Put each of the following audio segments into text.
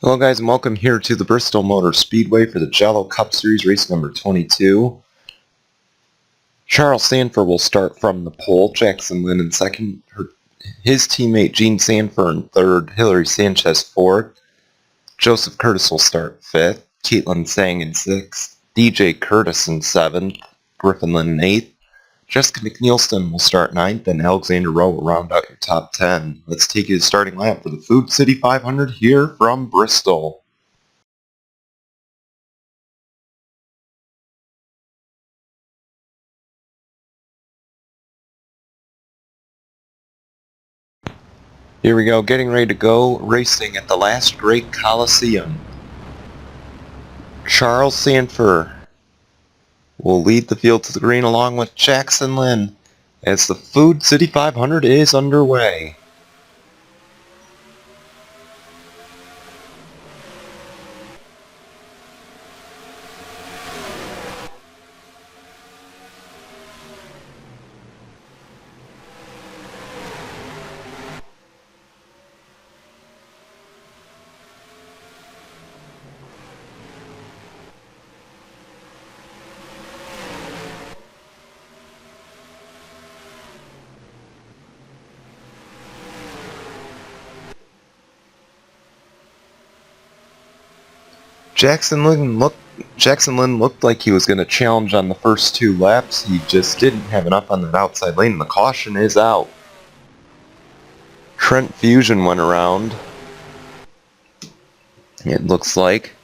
Hello guys and welcome here to the Bristol Motor Speedway for the Jello Cup Series race number 22. Charles Sanford will start from the pole, Jackson Lynn in second, his teammate Gene Sanford in third, Hillary Sanchez fourth, Joseph Curtis will start fifth, Caitlin Sang in sixth, DJ Curtis in seventh, Griffin Lynn in eighth, Jessica McNeilston will start ninth, and Alexander Rowe will round out your top 10. Let's take you to the starting lap for the Food City 500 here from Bristol. Here we go, getting ready to go, racing at the last great Coliseum. Charles Sanford will lead the field to the green along with Jackson Lynn as the Food City 500 is underway. Jackson Lynn looked like he was going to challenge on the first two laps. He just didn't have enough on that outside lane, and the caution is out. Trent Fusion went around, it looks like.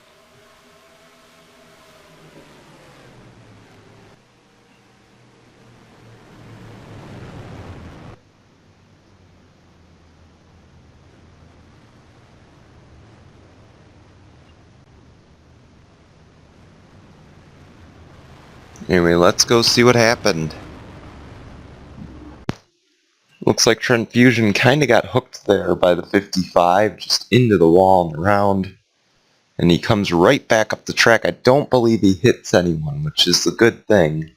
Anyway, let's go see what happened. Looks like Trent Fusion kind of got hooked there by the 55, just into the wall and around. And he comes right back up the track. I don't believe he hits anyone, which is a good thing.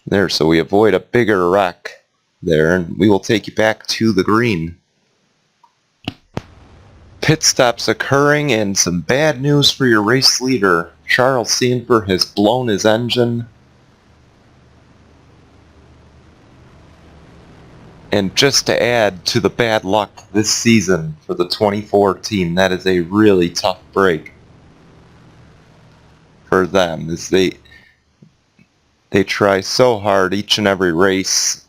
There, so we avoid a bigger wreck there, and we will take you back to the green. Pit stops occurring, and some bad news for your race leader. Charles Sanford has blown his engine. And just to add to the bad luck this season for the 24 team, that is a really tough break for them, as they try so hard each and every race,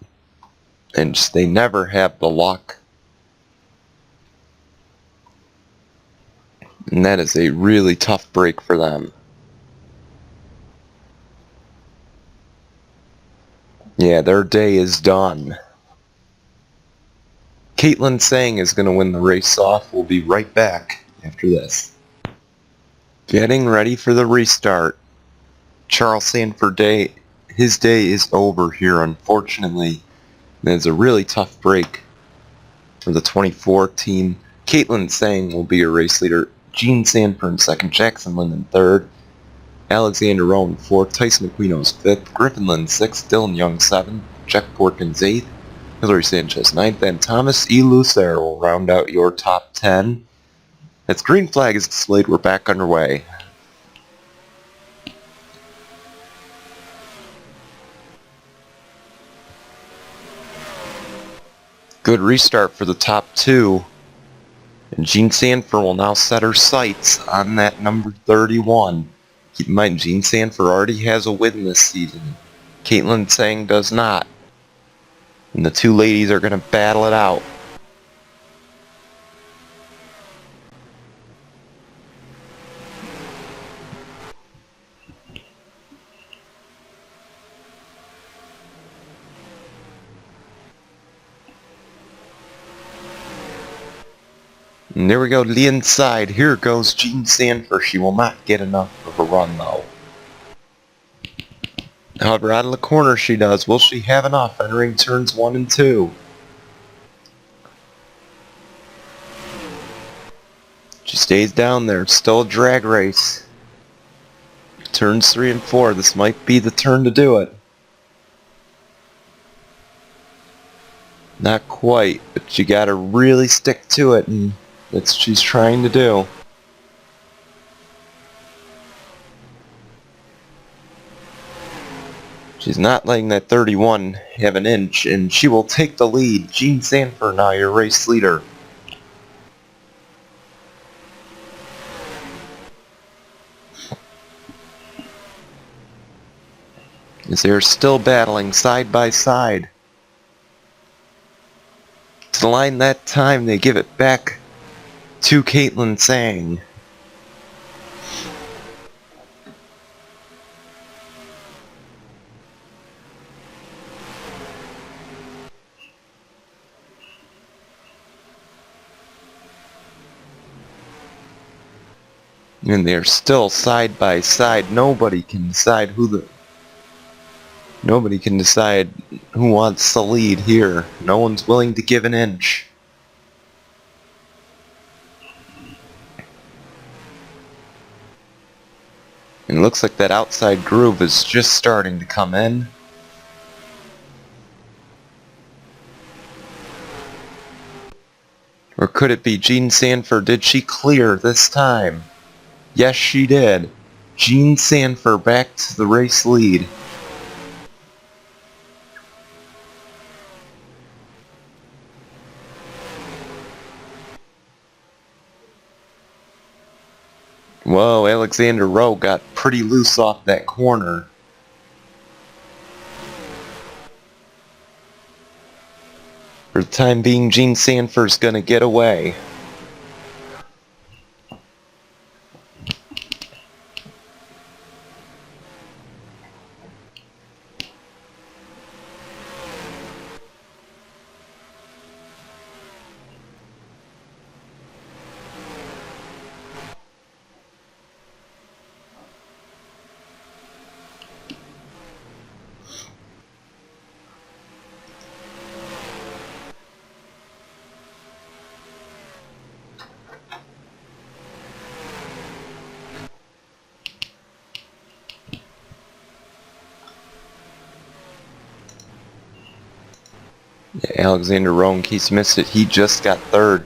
and just, they never have the luck. And that is a really tough break for them. Yeah, their day is done. Caitlin Sang is going to win the race off. We'll be right back after this. Getting ready for the restart. Charles Sanford his day is over here, unfortunately. It's a really tough break for the 24 team. Caitlin Sang will be your race leader. Gene Sanford in second, Jackson Lynn in third, Alexander Rowe in fourth, Tyson Aquino's fifth, Griffin Lynn sixth, Dylan Young seventh, Jeff Porkins eighth, Hillary Sanchez ninth, and Thomas E. Lucero will round out your top 10. As green flag is displayed, we're back underway. Good restart for the top two. And Gene Sanford will now set her sights on that number 31. Keep in mind, Gene Sanford already has a win this season. Caitlin Sang does not. And the two ladies are going to battle it out. And there we go to the inside. Here goes Gene Sanford. She will not get enough of a run though. However, out of the corner she does. Will she have enough entering turns 1 and 2? She stays down there. It's still a drag race. Turns 3 and 4. This might be the turn to do it. Not quite, but you gotta really stick to it, and that's what she's trying to do. She's not letting that 31 have an inch, and she will take the lead. Jean Sanford now your race leader. As they're still battling side by side. To the line that time, they give it back to Caitlin Sang. And they're still side by side. Nobody can decide who wants the lead here. No one's willing to give an inch. And it looks like that outside groove is just starting to come in. Or could it be Jean Sanford? Did she clear this time? Yes, she did. Jean Sanford back to the race lead. Whoa, Alexander Rowe got pretty loose off that corner. For the time being, Jean Sanford's gonna get away. Alexander Rowe, in case you missed it, he just got third.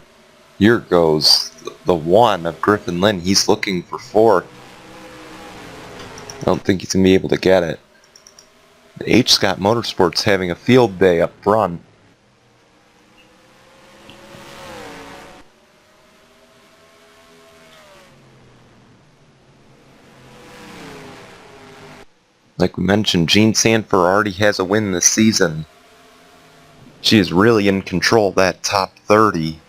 Here goes the one of Griffin Lynn. He's looking for fourth. I don't think he's going to be able to get it. H. Scott Motorsports having a field day up front. Like we mentioned, Jean Sanford already has a win this season. She is really in control of that top 30.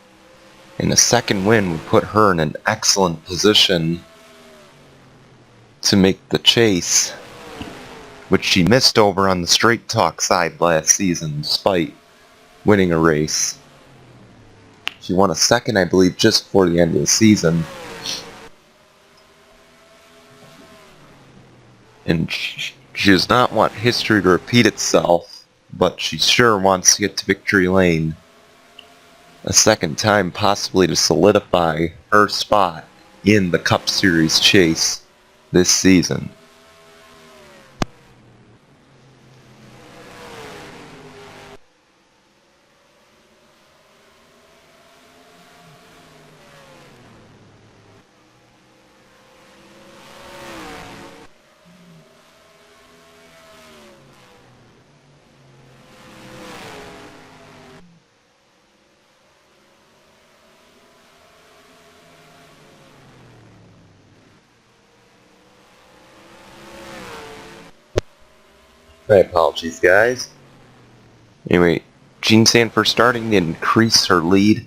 And a second win would put her in an excellent position to make the chase, which she missed over on the straight talk side last season despite winning a race. She won a second, I believe, just before the end of the season. And she does not want history to repeat itself, but she sure wants to get to victory lane a second time, possibly to solidify her spot in the Cup Series chase this season. My apologies, guys. Anyway, Jean Sanford starting to increase her lead.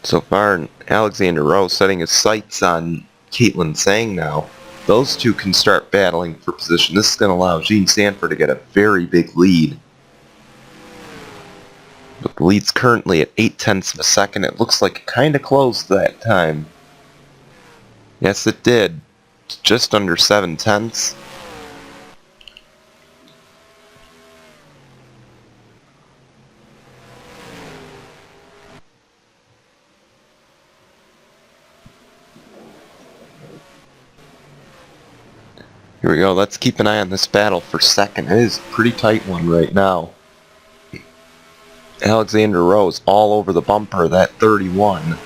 So far, Alexander Rowe setting his sights on Caitlin Sang now. Those two can start battling for position. This is going to allow Jean Sanford to get a very big lead. But the lead's currently at 0.8 of a second. It looks like it kind of closed that time. Yes, it did. Just under 0.7. Here we go. Let's keep an eye on this battle for second. It is a pretty tight one right now. Alexander Rowe is all over the bumper, that 31.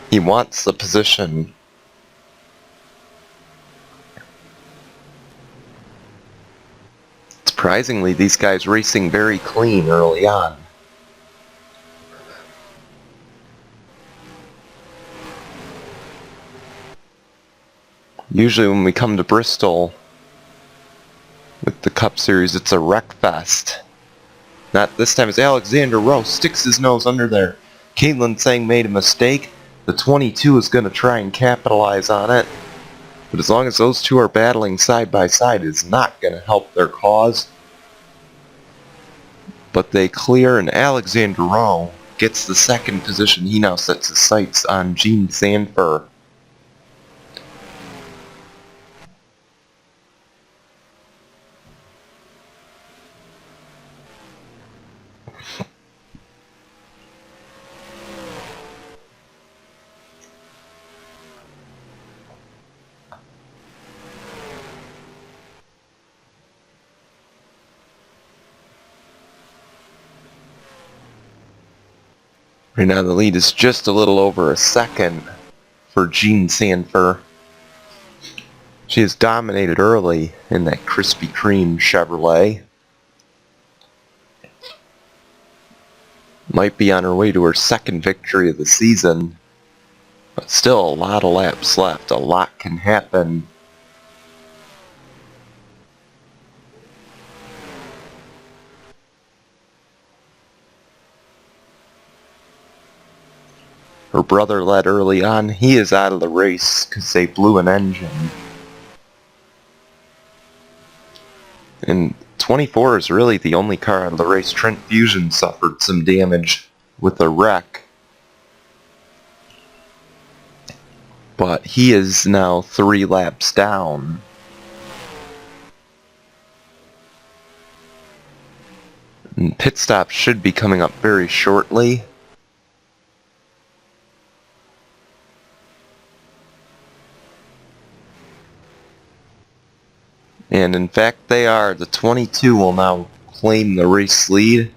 He wants the position. Surprisingly, these guys racing very clean early on. Usually when we come to Bristol with the Cup Series, it's a wreck fest. Not this time, as Alexander Rowe sticks his nose under there. Caitlin Tsang made a mistake. The 22 is going to try and capitalize on it. But as long as those two are battling side by side, it's not going to help their cause. But they clear, and Alexander Rowe gets the second position. He now sets his sights on Gene Sanford. Right now the lead is just a little over a second for Gene Sanford. She has dominated early in that Krispy Kreme Chevrolet. Might be on her way to her second victory of the season, but still a lot of laps left. A lot can happen. Her brother led early on. He is out of the race because they blew an engine. And 24 is really the only car out of the race. Trent Fusion suffered some damage with a wreck. But he is now 3 laps down. And pit stop should be coming up very shortly. And in fact they are. The 22 will now claim the race lead.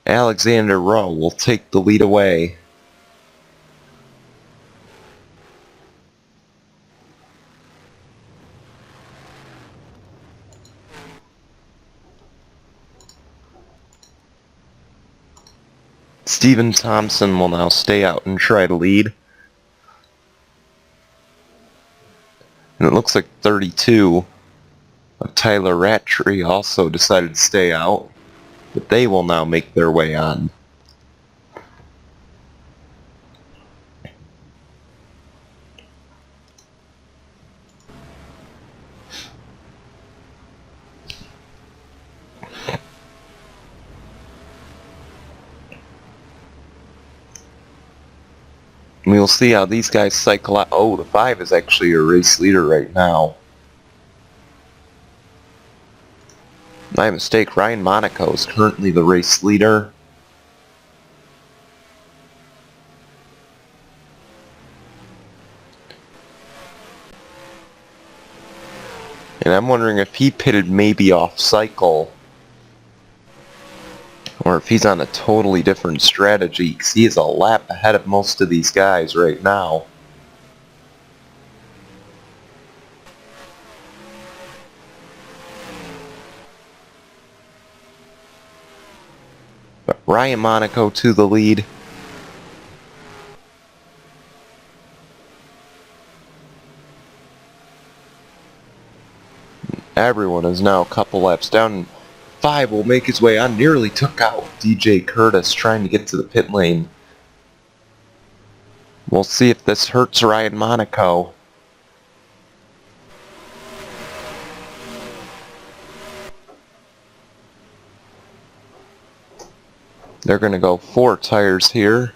Alexander Rowe will take the lead away. Stephen Thompson will now stay out and try to lead. And it looks like 32 of Tyler Rattray also decided to stay out. But they will now make their way on. We will see how these guys cycle out. Oh, the 5 is actually a race leader right now. My mistake, Ryan Monaco is currently the race leader. And I'm wondering if he pitted maybe off cycle, or if he's on a totally different strategy, because he is a lap ahead of most of these guys right now. But Ryan Monaco to the lead. Everyone is now a couple laps down. 5 will make his way on. Nearly took out DJ Curtis trying to get to the pit lane. We'll see if this hurts Ryan Monaco. They're going to go 4 tires here.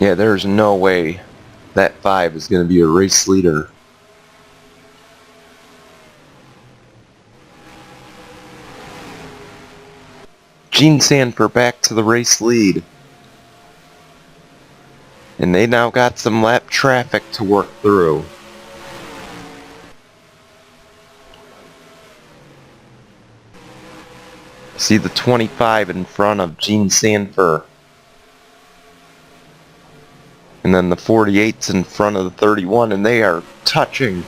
Yeah, there's no way that 5 is going to be a race leader. Gene Sanford back to the race lead. And they now got some lap traffic to work through. See the 25 in front of Gene Sanford. And then the 48's in front of the 31, and they are touching.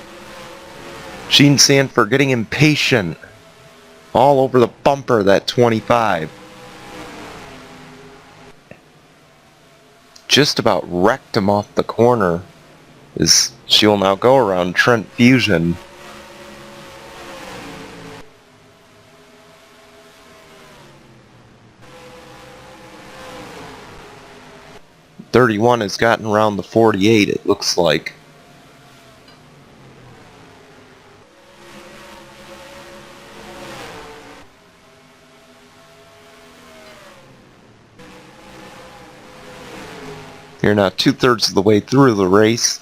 Gene Sanford getting impatient. All over the bumper, that 25. Just about wrecked him off the corner. As she will now go around Trent Fusion. .31 has gotten around the 48, it looks like. You're now 2/3 of the way through the race.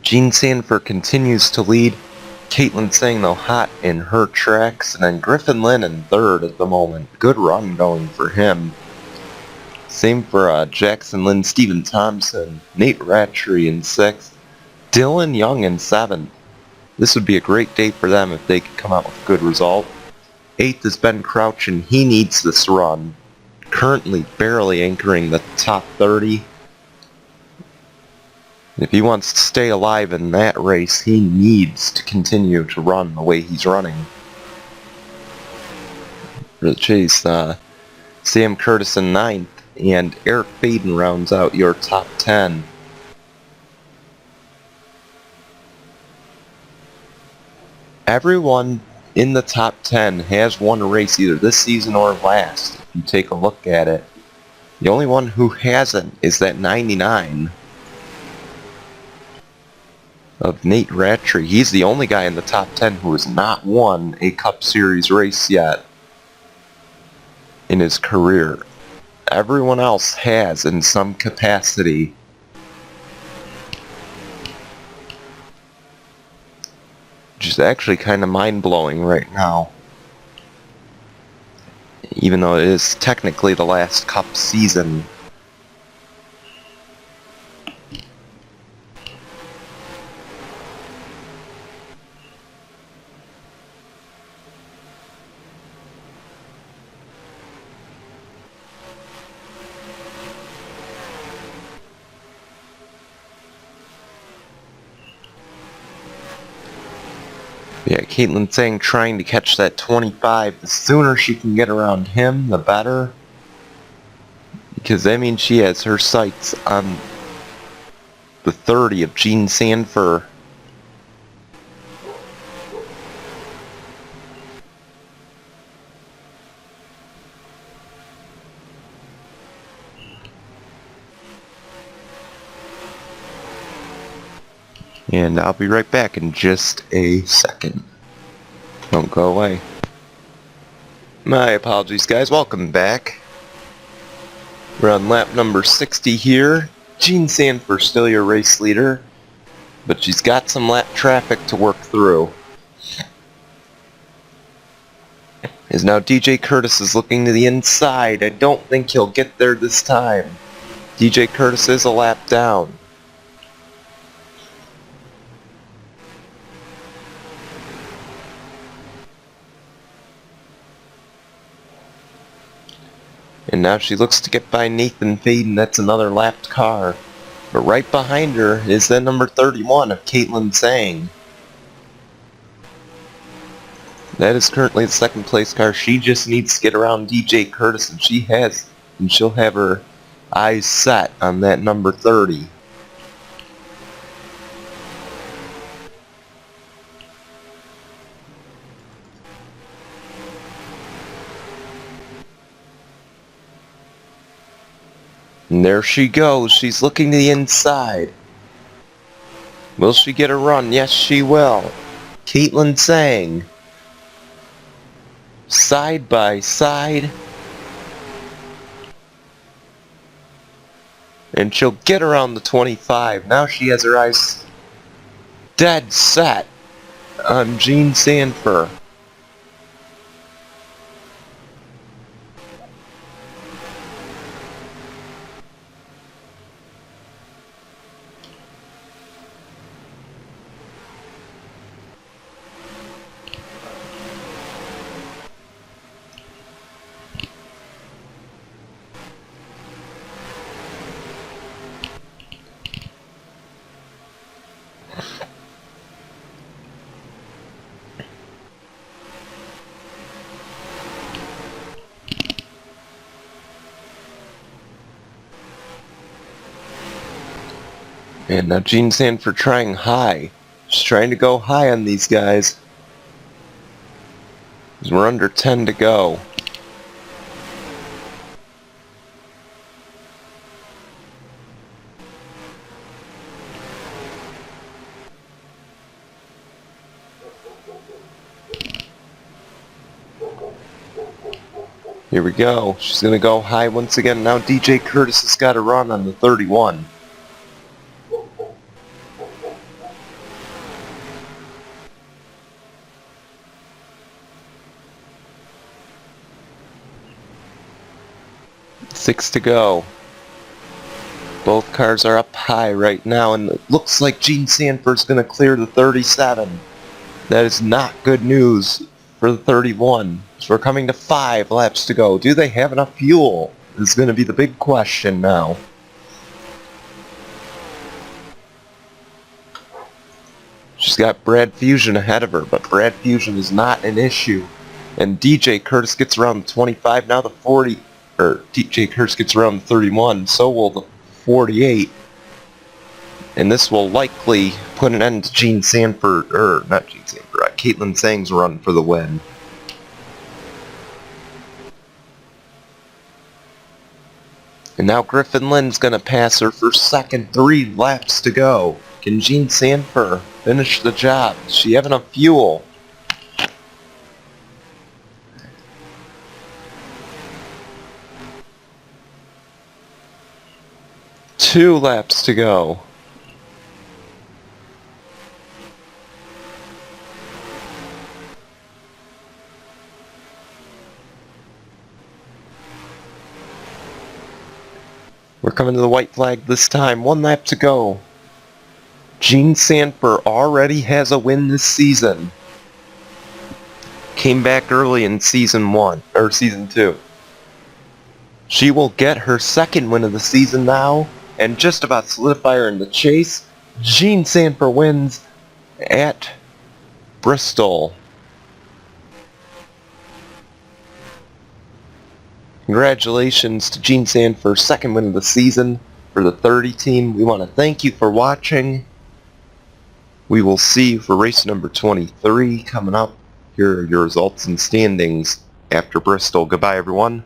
Gene Sanford continues to lead. Caitlin Tseng, though, hot in her tracks. And then Griffin Lynn in third at the moment. Good run going for him. Same for Jackson Lynn, Steven Thompson, Nate Rattry in sixth. Dylan Young in seventh. This would be a great day for them if they could come out with a good result. Eighth is Ben Crouch, and he needs this run. Currently barely anchoring the top 30. If he wants to stay alive in that race, he needs to continue to run the way he's running. For the chase, Sam Curtis in ninth, and Eric Faden rounds out your top 10. Everyone in the top 10 has won a race either this season or last, if you take a look at it. The only one who hasn't is that 99 of Nate Rattry. He's the only guy in the top 10 who has not won a Cup Series race yet in his career. Everyone else has in some capacity. Which is actually kind of mind-blowing right now. Even though it is technically the last Cup season. Yeah, Caitlin Tseng trying to catch that 25. The sooner she can get around him, the better. Because that means she has her sights on the 30 of Gene Sanford. And I'll be right back in just a second. Don't go away. My apologies, guys. Welcome back. We're on lap number 60 here. Gene Sanford still your race leader, but she's got some lap traffic to work through. As now DJ Curtis is looking to the inside. I don't think he'll get there this time. DJ Curtis is a lap down. And now she looks to get by Nathan Faden. That's another lapped car. But right behind her is the number 31 of Caitlin Tseng. That is currently the second place car. She just needs to get around DJ Curtis, and she has. And she'll have her eyes set on that number 30. And there she goes. She's looking to the inside. Will she get a run? Yes, she will. Caitlin Tseng. Side by side. And she'll get around the 25. Now she has her eyes dead set on Gene Sanford. And now Gene Sanford trying high. She's trying to go high on these guys. We're under 10 to go. Here we go. She's going to go high once again. Now DJ Curtis has got a run on the 31. Six to go. Both cars are up high right now, and it looks like Gene Sanford's going to clear the 37. That is not good news for the 31. So we're coming to 5 laps to go. Do they have enough fuel? This is going to be the big question now. She's got Brad Fusion ahead of her, but Brad Fusion is not an issue. And DJ Curtis gets around the 25, now the 40, or DJ Curtis gets around the 31, so will the 48. And this will likely put an end to Gene Sanford, or not Gene Sanford, Caitlin Tsang's run for the win. And now Griffin Lynn's going to pass her for second, 3 laps to go. Can Gene Sanford finish the job? Does she have enough fuel? Two laps to go. We're coming to the white flag this time. 1 lap to go. Gene Sanford already has a win this season. Came back early in season 1, or season 2. She will get her second win of the season now, and just about solidify her in the chase. Gene Sanford wins at Bristol. Congratulations to Gene Sanford, second win of the season for the 30 team. We want to thank you for watching. We will see you for race number 23 coming up. Here are your results and standings after Bristol. Goodbye, everyone.